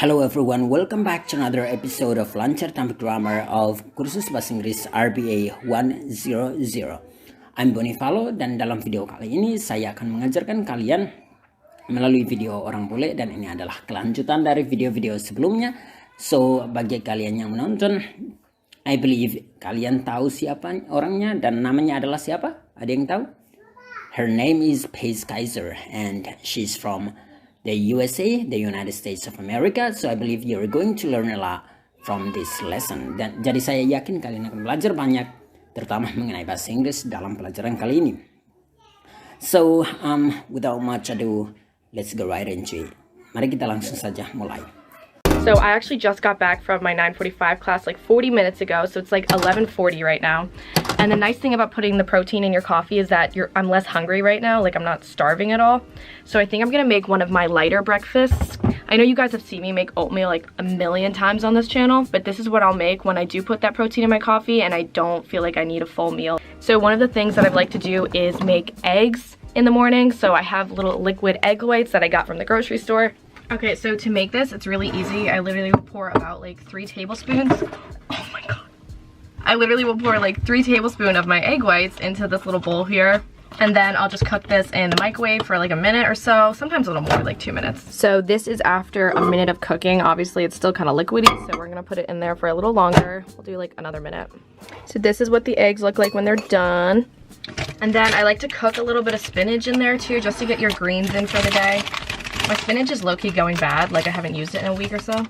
Hello everyone, welcome back to another episode of Lancar Tanpa Grammar of Kursus Bahasa Inggris RBA 100. I'm Bonifalo dan dalam video kali ini saya akan mengajarkan kalian melalui video orang bule dan ini adalah kelanjutan dari video-video sebelumnya. So, bagi kalian yang menonton, I believe kalian tahu siapa orangnya dan namanya adalah siapa? Ada yang tahu? Her name is Paige Kaiser and she's from the USA, the United States of America. So I believe you're going to learn a lot from this lesson. Dan jadi saya yakin kalian akan belajar banyak, terutama mengenai bahasa Inggris dalam pelajaran kali ini. So without much ado, let's go right into it. Mari kita langsung saja mulai. So I actually just got back from my 9:45 class like 40 minutes ago, so it's like 11:40 right now. And the nice thing about putting the protein in your coffee is that I'm less hungry right now, like I'm not starving at all. So I think I'm gonna make one of my lighter breakfasts. I know you guys have seen me make oatmeal like a million times on this channel, but this is what I'll make when I do put that protein in my coffee and I don't feel like I need a full meal. So one of the things that I'd like to do is make eggs in the morning. So I have little liquid egg whites that I got from the grocery store. Okay, so to make this, it's really easy. I literally will pour about like 3 tablespoons. Oh my god. I literally will pour like 3 tablespoons of my egg whites into this little bowl here. And then I'll just cook this in the microwave for like a minute or so, sometimes a little more, like 2 minutes. So this is after a minute of cooking. Obviously it's still kind of liquidy, so we're gonna put it in there for a little longer. We'll do like another minute. So this is what the eggs look like when they're done. And then I like to cook a little bit of spinach in there too, just to get your greens in for the day. My spinach is low-key going bad, like I haven't used it in a week or so.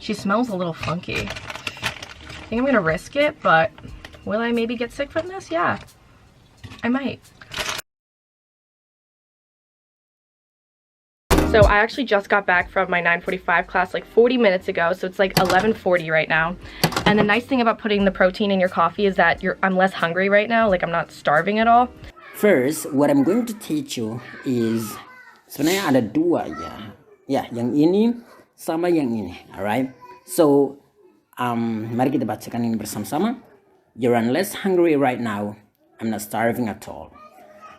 She smells a little funky. I think I'm gonna risk it, but will I maybe get sick from this? Yeah, I might. So I actually just got back from my 9:45 class like 40 minutes ago, so it's like 11:40 right now. And the nice thing about putting the protein in your coffee is that I'm less hungry right now, like I'm not starving at all. First, what I'm going to teach you is sebenarnya ada dua ya, yang ini sama yang ini, alright? So, mari kita bacakan ini bersama-sama. You're less hungry right now. I'm not starving at all.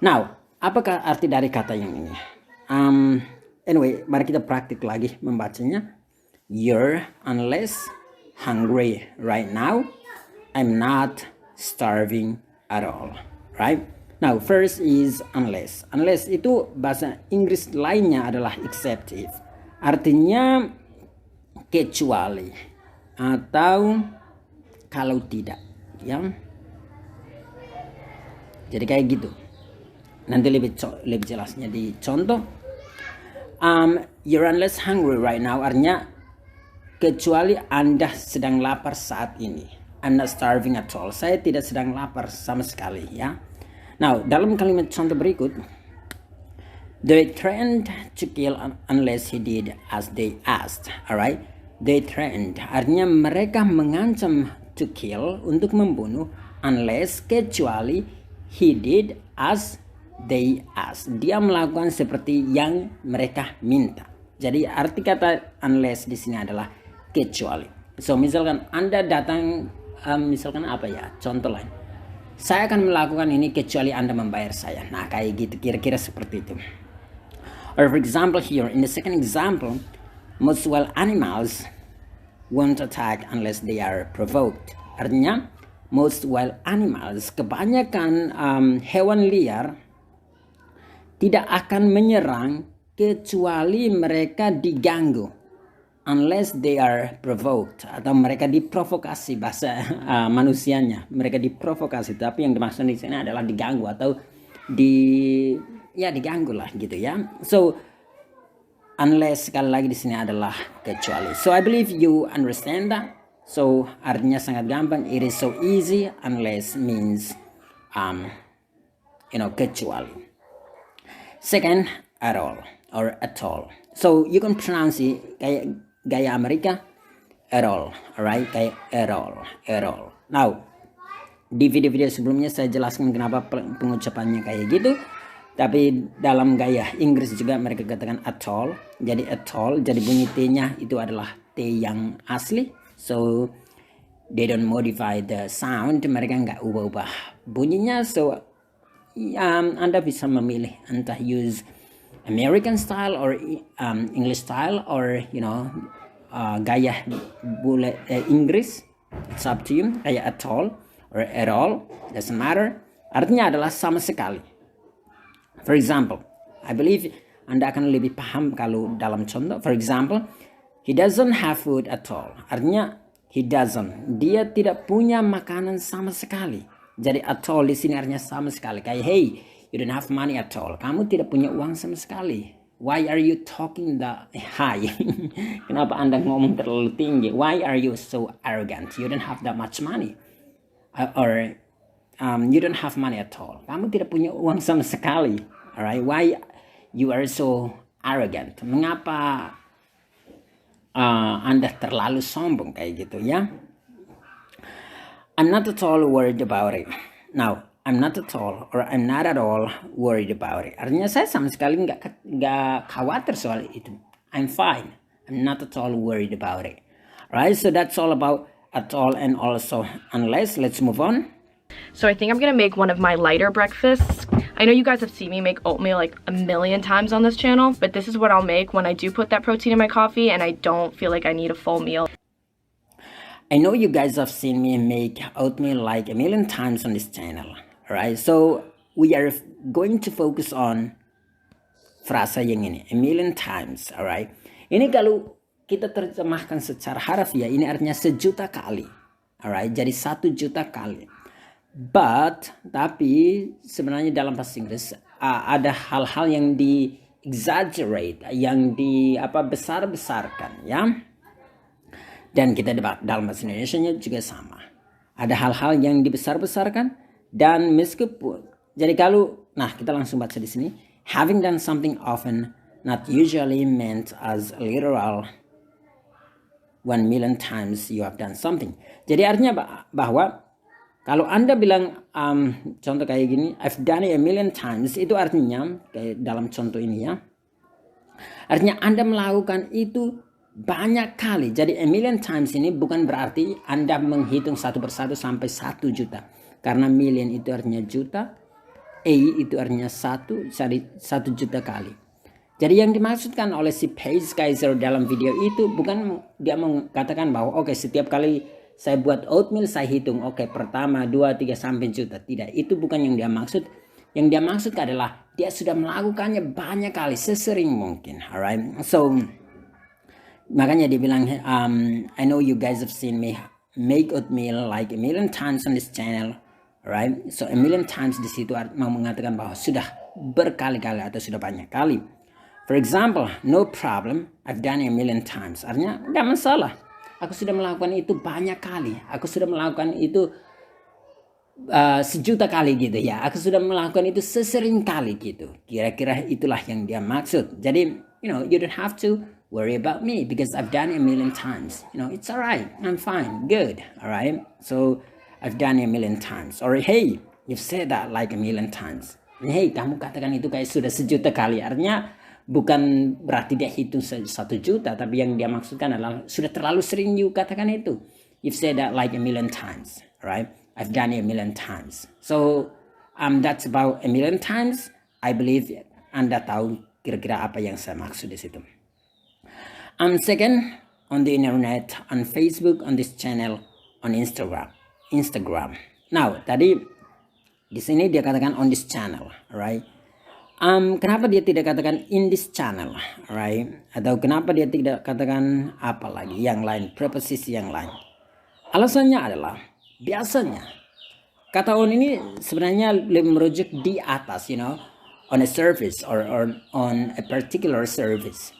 Now, apakah arti dari kata yang ini? Anyway, mari kita praktik lagi membacanya. You're less hungry right now. I'm not starving at all, right? Now, first is unless. Unless itu bahasa Inggris lainnya adalah exceptive. Artinya kecuali atau kalau tidak, ya. Jadi kayak gitu. Nanti lebih jelasnya di contoh. You're less hungry right now artinya kecuali Anda sedang lapar saat ini. I'm not starving at all. Saya tidak sedang lapar sama sekali, ya. Now, dalam kalimat contoh berikut, they threatened to kill unless he did as they asked. Alright, they threatened artinya mereka mengancam to kill untuk membunuh unless kecuali he did as they asked. Dia melakukan seperti yang mereka minta. Jadi arti kata unless di sini adalah kecuali. So misalkan Anda datang, misalkan apa ya? Contoh lain. Saya akan melakukan ini kecuali Anda membayar saya. Nah, kayak gitu, kira-kira seperti itu. Or for example here, in the second example, most wild animals won't attack unless they are provoked. Artinya, most wild animals, kebanyakan hewan liar tidak akan menyerang kecuali mereka diganggu. Unless they are provoked, atau mereka diprovokasi, bahasa manusianya, mereka diprovokasi. Tapi yang dimaksud di sini adalah diganggu atau diganggu lah gitu ya. So unless sekali lagi di sini adalah kecuali. So I believe you understand that. So artinya sangat gampang. It is so easy. Unless means kecuali. Second, at all or at all. So you can pronounce it kayak gaya Amerika, at all, alright, kayak at all. Now, di video-video sebelumnya saya jelaskan kenapa pengucapannya kayak gitu. Tapi dalam gaya Inggris juga mereka katakan at all. Jadi at all, jadi bunyi T-nya itu adalah T yang asli. So they don't modify the sound, mereka nggak ubah-ubah bunyinya. So Anda bisa memilih entah use American style or English style, or gaya bule Inggris, it's up to you. Kayak at all or at all, doesn't matter. Artinya adalah sama sekali. For example, I believe Anda akan lebih paham kalau dalam contoh. For example, he doesn't have food at all. Artinya he doesn't, dia tidak punya makanan sama sekali. Jadi at all di sini artinya sama sekali. Kayak hey, you don't have money at all. Kamu tidak punya uang sama sekali. Why are you talking that high? Kenapa Anda ngomong terlalu tinggi? Why are you so arrogant? You don't have that much money. Or you don't have money at all. Kamu tidak punya uang sama sekali. Alright? Why you are so arrogant? Mengapa Anda terlalu sombong kayak gitu ya? I'm not at all worried about it. Now, I'm not at all or I'm not at all worried about it. Artinya saya sama sekali nggak khawatir soal itu. I'm fine. I'm not at all worried about it. Alright? So that's all about at all and also unless. Let's move on. So I think I'm gonna make one of my lighter breakfasts. I know you guys have seen me make oatmeal like a million times on this channel, but this is what I'll make when I do put that protein in my coffee and I don't feel like I need a full meal. I know you guys have seen me make oatmeal like a million times on this channel, alright? So we are going to focus on frasa yang ini, a million times, alright? Ini kalau kita terjemahkan secara harfiah, ini artinya 1.000.000 kali, alright? Jadi 1.000.000 kali. Tapi sebenarnya dalam bahasa Inggris ada hal-hal yang di exaggerate, yang di besar-besarkan ya. Dan kita dalam bahasa Indonesia juga sama. Ada hal-hal yang dibesar-besarkan dan meskipun jadi kita langsung baca di sini. Having done something often, not usually meant as literal 1 million times you have done something. Jadi artinya bahwa kalau Anda bilang contoh kayak gini, I've done it a million times, itu artinya kayak dalam contoh ini ya. Artinya Anda melakukan itu banyak kali. Jadi a million times ini bukan berarti Anda menghitung satu persatu sampai 1 juta. Karena million itu artinya juta, A itu artinya 1, jadi 1 juta kali. Jadi yang dimaksudkan oleh si Paige Kaiser dalam video itu bukan dia mengatakan bahwa oke, setiap kali saya buat oatmeal saya hitung pertama 2, 3 sampai juta. Tidak, itu bukan yang dia maksud. Yang dia maksud adalah dia sudah melakukannya banyak kali, sesering mungkin. Alright, so makanya dia bilang I know you guys have seen me make oatmeal like a million times on this channel. Alright, so a million times di situ mau mengatakan bahwa sudah berkali-kali atau sudah banyak kali. For example, no problem, I've done it a million times. Artinya nggak masalah. Aku sudah melakukan itu banyak kali. Aku sudah melakukan itu 1.000.000 kali gitu ya. Aku sudah melakukan itu sesering kali gitu. Kira-kira itulah yang dia maksud. Jadi, you don't have to worry about me because I've done it a million times. It's alright. I'm fine. Good. Alright. So, I've done it a million times. Or, hey, you've said that like a million times. Hey, kamu katakan itu kayak sudah 1.000.000 kali. Artinya, bukan berarti dia hitung 1 juta, tapi yang dia maksudkan adalah sudah terlalu sering you katakan itu. You've said that like a million times, right? I've done it a million times. So that's about a million times. I believe Anda tahu kira-kira apa yang saya maksud di situ. Second, on the internet, on Facebook, on this channel, on Instagram. Now, tadi di sini dia katakan on this channel, right? Kenapa dia tidak katakan in this channel, right? Atau kenapa dia tidak katakan apa lagi yang lain, preposisi yang lain? Alasannya adalah biasanya kata on ini sebenarnya lebih merujuk di atas, on a surface or on a particular surface.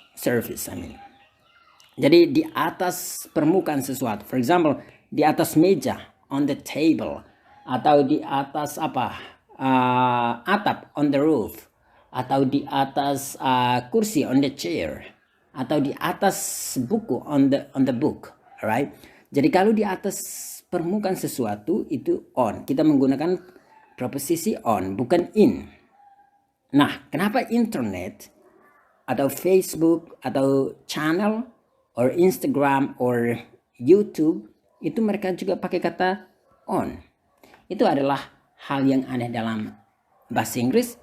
Jadi di atas permukaan sesuatu. For example, di atas meja, on the table, atau di atas atap, on the roof. Atau di atas kursi, on the chair, atau di atas buku, on the book, alright? Jadi kalau di atas permukaan sesuatu itu on, kita menggunakan preposisi on, bukan in. Nah, kenapa internet atau Facebook atau channel or Instagram or YouTube itu mereka juga pakai kata on? Itu adalah hal yang aneh dalam bahasa Inggris.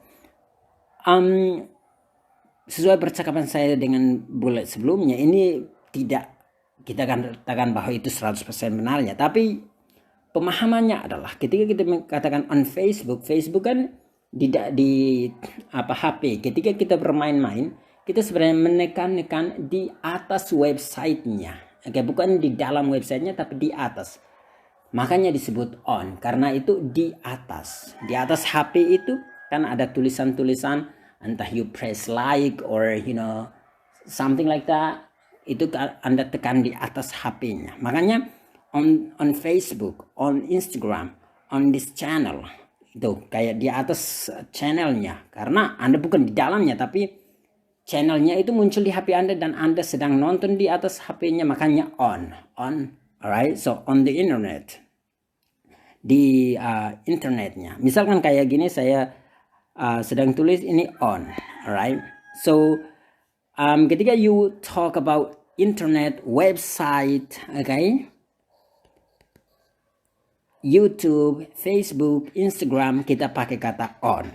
sesuai percakapan saya dengan bullet sebelumnya, ini tidak kita katakan bahwa itu 100% benarnya, tapi pemahamannya adalah ketika kita mengatakan on Facebook kan di HP, ketika kita bermain-main kita sebenarnya menekan di atas websitenya, oke, bukan di dalam websitenya tapi di atas, makanya disebut on karena itu di atas HP itu kan ada tulisan-tulisan, entah you press like or something like that, itu Anda tekan di atas HP-nya. Makanya on Facebook, on Instagram, on this channel, itu kayak di atas channelnya, karena Anda bukan di dalamnya tapi channelnya itu muncul di HP Anda dan Anda sedang nonton di atas HP-nya, makanya on, alright. So on the internet, di internetnya, misalkan kayak gini saya sedang tulis ini on, alright. So ketika you talk about internet, website, okay, YouTube, Facebook, Instagram, kita pakai kata on.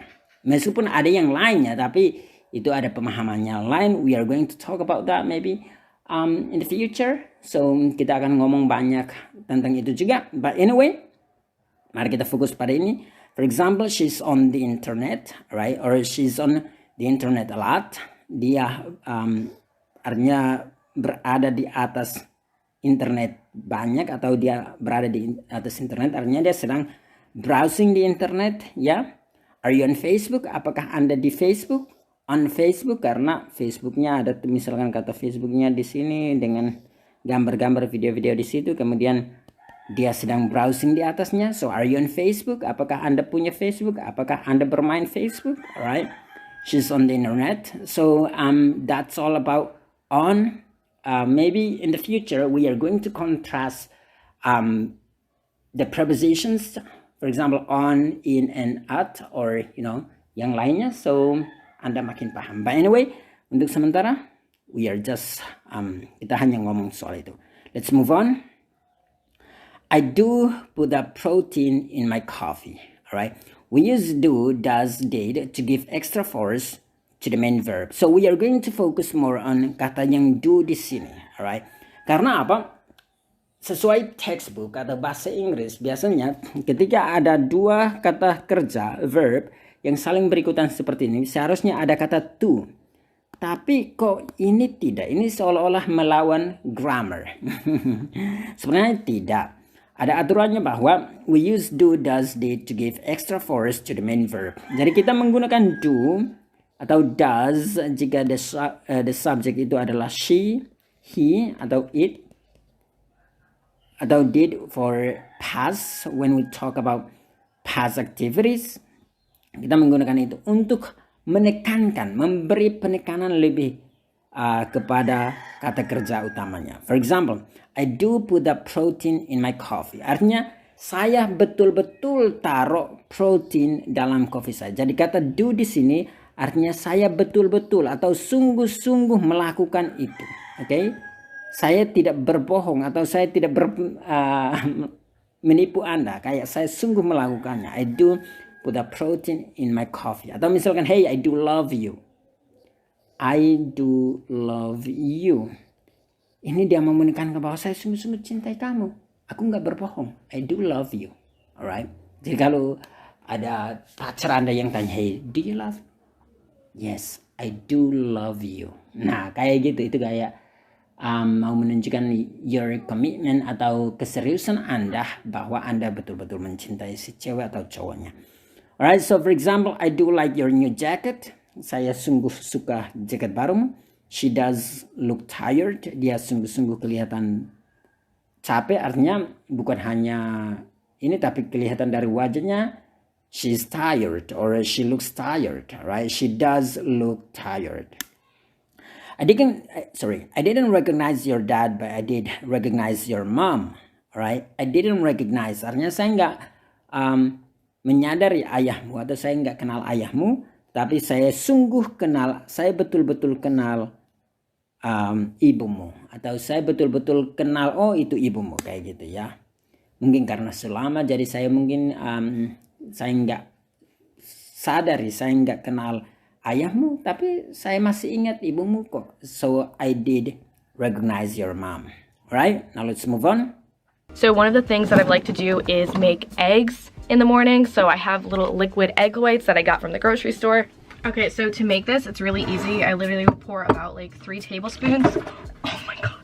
Meskipun ada yang lainnya, tapi itu ada pemahamannya lain. We are going to talk about that maybe in the future. So kita akan ngomong banyak tentang itu juga. But anyway, mari kita fokus pada ini. For example, she's on the internet, right? Or she's on the internet a lot. Dia artinya berada di atas internet banyak, atau dia berada di atas internet artinya dia sedang browsing di internet, ya. Are you on Facebook? Apakah Anda di Facebook? On Facebook karena Facebooknya ada misalkan kata Facebooknya di sini dengan gambar-gambar, video-video di situ, kemudian dia sedang browsing di atasnya. So are you on Facebook? Apakah Anda punya Facebook? Apakah Anda bermain Facebook? Alright, she's on the internet. So that's all about on. Maybe in the future we are going to contrast the prepositions, for example on, in, and at, or yang lainnya, so Anda makin paham. But anyway, untuk sementara we are just kita hanya ngomong soal itu. Let's move on. I do put the protein in my coffee. Alright, we use do, does, did to give extra force to the main verb. So we are going to focus more on kata yang do di sini, alright? Karena apa? Sesuai textbook atau bahasa Inggris, biasanya ketika ada dua kata kerja, verb, yang saling berikutan seperti ini, seharusnya ada kata to. Tapi kok ini tidak, ini seolah-olah melawan grammar. Sebenarnya tidak. Ada aturannya bahwa we use do, does, did to give extra force to the main verb. Jadi kita menggunakan do atau does jika the subject itu adalah she, he, atau it, atau did for past when we talk about past activities. Kita menggunakan itu untuk menekankan, memberi penekanan lebih kepada kata kerja utamanya. For example, I do put the protein in my coffee. Artinya saya betul-betul taruh protein dalam kopi saya. Jadi kata do di sini artinya saya betul-betul atau sungguh-sungguh melakukan itu. Okay? Saya tidak berbohong atau saya tidak menipu Anda. Kayak saya sungguh melakukannya. I do put a protein in my coffee. Atau misalkan, hey, I do love you. I do love you. Ini dia mau menekankan bahwa saya sungguh-sungguh cintai kamu. Aku nggak berbohong. I do love you. Alright? Jadi kalau ada pacar Anda yang tanya, hey, do you love me? Yes, I do love you. Nah, kayak gitu. Itu kayak mau menunjukkan your commitment atau keseriusan Anda bahwa Anda betul-betul mencintai si cewek atau cowoknya. Alright, so for example, I do like your new jacket. Saya sungguh suka jaket barumu. She does look tired. Dia sungguh-sungguh kelihatan capek. Artinya bukan hanya ini, tapi kelihatan dari wajahnya. She's tired or she looks tired, right? She does look tired. I didn't recognize your dad, but I did recognize your mom, right? I didn't recognize, artinya saya nggak menyadari ayahmu atau saya nggak kenal ayahmu, tapi saya sungguh kenal, saya betul-betul kenal ibumu, atau saya betul-betul kenal, oh itu ibumu, kayak gitu ya. Mungkin karena selama, jadi saya mungkin saya nggak sadari, saya nggak kenal ayahmu, tapi saya masih ingat ibumu kok. So I did recognize your mom. Alright, now let's move on. So one of the things that I like to do is make eggs in the morning. So I have little liquid egg whites that I got from the grocery store. Okay, so to make this, it's really easy. I literally will pour about like 3 tablespoons. Oh my god.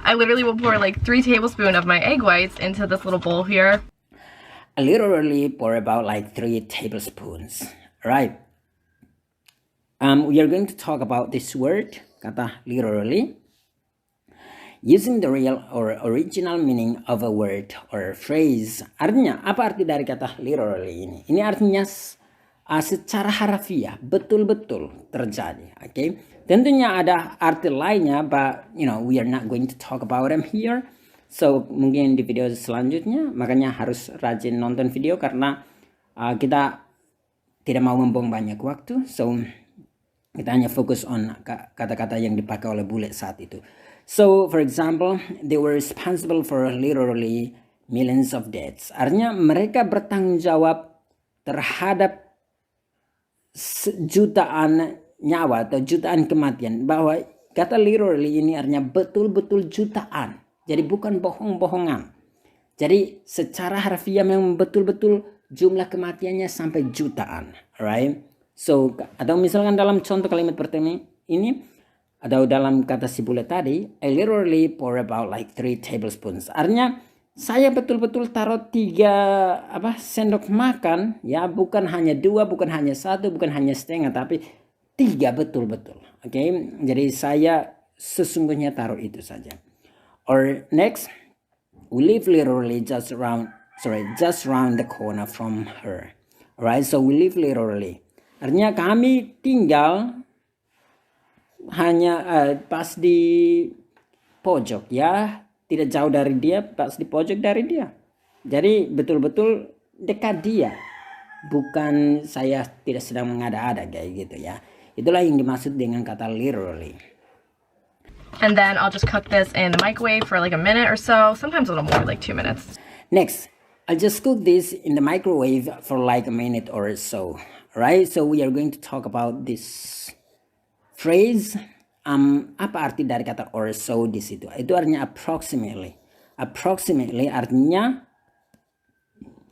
I literally will pour like 3 tablespoons of my egg whites into this little bowl here. I literally pour about like 3 tablespoons. Alright. We are going to talk about this word, kata literally. Using the real or original meaning of a word or phrase. Artinya, apa arti dari kata literally ini? Ini artinya secara harafiah, betul-betul terjadi. Okay? Tentunya ada arti lainnya, but we are not going to talk about them here. So, mungkin di video selanjutnya, makanya harus rajin nonton video karena kita tidak mau membuang banyak waktu. So, kita hanya fokus on kata-kata yang dipakai oleh bule saat itu. So, for example, they were responsible for literally millions of deaths. Artinya mereka bertanggung jawab terhadap jutaan nyawa atau jutaan kematian. Bahwa kata literally ini artinya betul-betul jutaan. Jadi bukan bohong-bohongan. Jadi secara harfiah memang betul-betul jumlah kematiannya sampai jutaan. Alright? So, atau misalkan dalam contoh kalimat pertama ini, atau dalam kata si bule tadi, I literally pour about like 3 tablespoons. Artinya saya betul-betul taruh 3 sendok makan, ya, bukan hanya 2, bukan hanya 1, bukan hanya setengah, tapi 3 betul-betul. Oke, jadi saya sesungguhnya taruh itu saja. Or next, we live literally just around the corner from her. Alright, so we live literally. Artinya kami tinggal hanya pas di pojok, ya, tidak jauh dari dia, pas di pojok dari dia. Jadi betul-betul dekat dia, bukan saya tidak sedang mengada-ada kayak gitu, ya. Itulah yang dimaksud dengan kata literally. And then I'll just cook this in the microwave for like a minute or so, sometimes a little more, like 2 minutes. Next, I'll just cook this in the microwave for like a minute or so. Right, so we are going to talk about this phrase. Apa arti dari kata or so di situ? Itu artinya approximately. Approximately artinya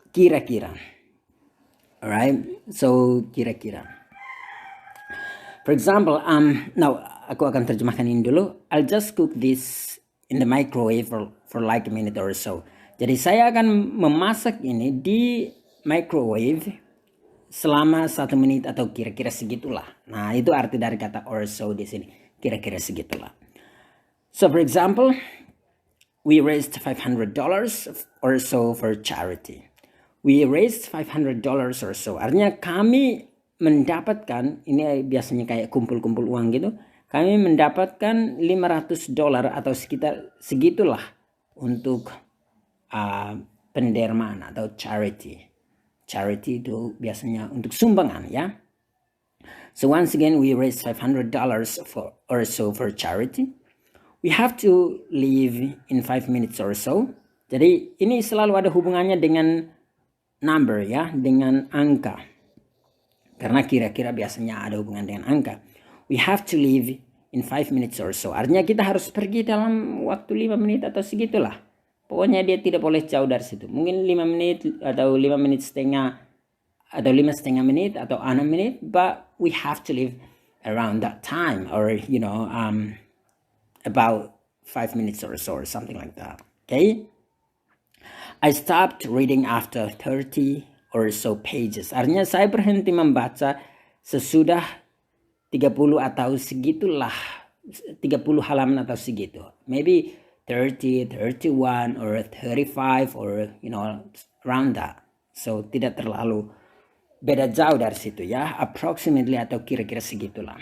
kira-kira. Alright, so kira-kira. For example, now aku akan terjemahkan ini dulu. I'll just cook this in the microwave for like a minute or so. Jadi saya akan memasak ini di microwave selama 1 menit atau kira-kira segitulah. Nah, itu arti dari kata or so di sini. Kira-kira segitulah. So, for example, we raised $500 or so for charity. We raised $500 or so. Artinya kami mendapatkan, ini biasanya kayak kumpul-kumpul uang gitu. Kami mendapatkan $500 atau sekitar segitulah untuk pendermaan atau charity. Charity itu biasanya untuk sumbangan, ya. So once again, we raised $500 or so for charity. We have to leave in 5 minutes or so. Jadi ini selalu ada hubungannya dengan number, ya, dengan angka. Karena kira-kira biasanya ada hubungan dengan angka. We have to leave in 5 minutes or so. Artinya kita harus pergi dalam waktu 5 menit atau segitulah. Pokoknya dia tidak boleh jauh dari situ. Mungkin 5 menit atau 5 menit setengah atau 5,5 menit atau 6 menit, but we have to live around that time, or about 5 minutes or so, or something like that. Okay? I stopped reading after 30 or so pages. Artinya saya berhenti membaca sesudah 30 atau segitulah, 30 halaman atau segitu. Maybe 30, 31, or 35, or around that. So tidak terlalu beda jauh dari situ, ya. Approximately atau kira-kira segitulah.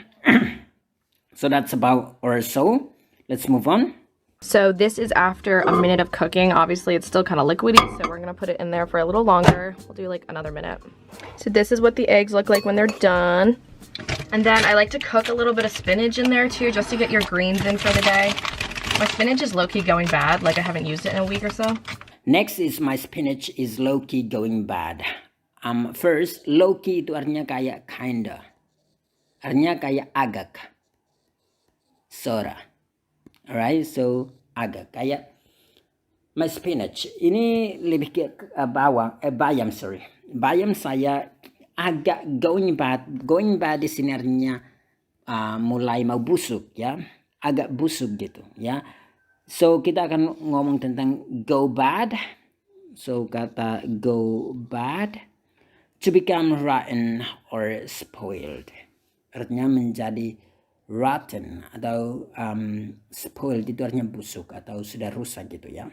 So that's about or so. Let's move on. So this is after a minute of cooking. Obviously it's still kind of liquidy, so we're gonna put it in there for a little longer. We'll do like another minute. So this is what the eggs look like when they're done. And then I like to cook a little bit of spinach in there too, just to get your greens in for the day. My spinach is low-key going bad, like I haven't used it in a week or so. Next is my spinach is low-key going bad. First, low-key itu artinya kayak kinda. artinya kayak agak. Sora. Alright, so agak kayak my spinach. Ini lebih ke bayam, sorry. Bayam saya agak going bad. Going bad di sini artinya mulai mau busuk ya. Agak busuk gitu ya. So kita akan ngomong tentang go bad. So kata go bad, to become rotten or spoiled. Artinya menjadi rotten atau spoiled itu artinya busuk atau sudah rusak gitu ya.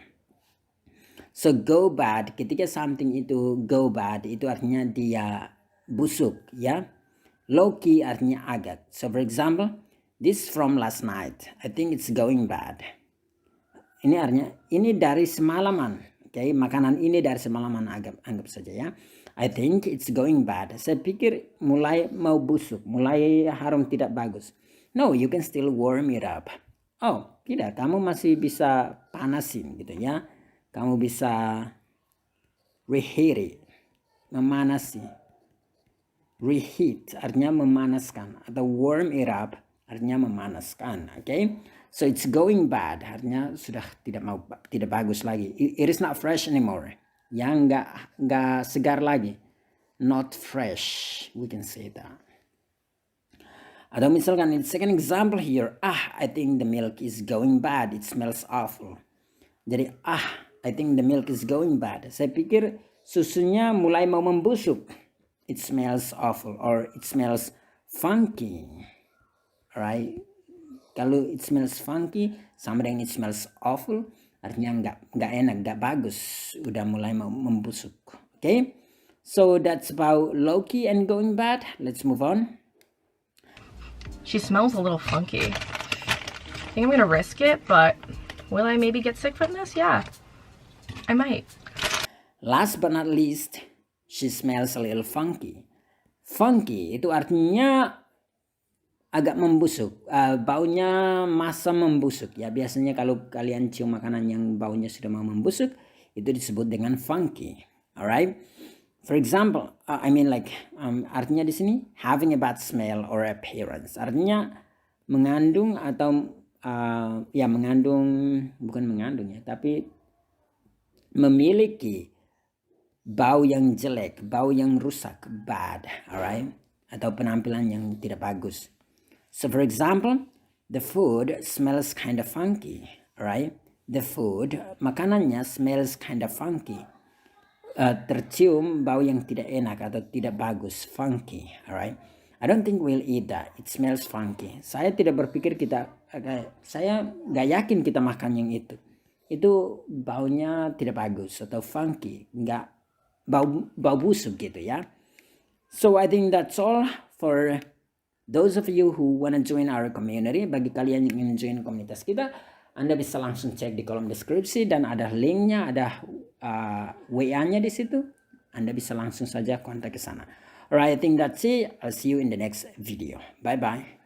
So go bad, ketika something itu go bad itu artinya dia busuk ya. Low key artinya agak. So for example, this from last night, I think it's going bad. Ini artinya ini dari semalaman. Okay, makanan ini dari semalaman, anggap saja ya. I think it's going bad. Saya pikir mulai mau busuk, mulai harum tidak bagus. No, you can still warm it up. Oh, tidak, kamu masih bisa panasin gitu ya. Kamu bisa reheat it, memanasi. Reheat artinya memanaskan atau warm it up artinya memanaskan. Okay? So it's going bad, artinya sudah tidak bagus lagi. It is not fresh anymore. Yang nggak segar lagi. Not fresh, we can say that. Atau misalkan in second example here, I think the milk is going bad. It smells awful. Jadi I think the milk is going bad. Saya pikir susunya mulai mau membusuk. It smells awful or it smells funky. Alright? Kalau it smells funky sama dengan it smells awful, artinya nggak enak, nggak bagus, udah mulai mau membusuk. Okay? So that's about low-key and going bad. Let's move on. She smells a little funky. I think I'm gonna risk it, but will I maybe get sick from this? Yeah, I might. Last but not least, she smells a little funky. Funky itu artinya agak membusuk, baunya masam membusuk ya. Biasanya kalau kalian cium makanan yang baunya sudah mau membusuk, itu disebut dengan funky. Alright? For example, artinya di sini having a bad smell or appearance. Artinya mengandung atau bukan mengandung ya, tapi memiliki bau yang jelek, bau yang rusak, bad, alright? Atau penampilan yang tidak bagus. So for example, the food smells kind of funky, right? The food, makanannya smells kind of funky. Tercium bau yang tidak enak atau tidak bagus, funky, alright? I don't think we'll eat that. It smells funky. Saya tidak berpikir saya nggak yakin kita makan yang itu. Itu baunya tidak bagus atau funky, nggak bau busuk gitu ya. So I think that's all for those of you who wanna join our community. Bagi kalian yang ingin join komunitas kita, Anda bisa langsung cek di kolom deskripsi dan ada linknya, ada WA-nya di situ. Anda bisa langsung saja kontak ke sana. Alright, I think that's it. I'll see you in the next video. Bye bye.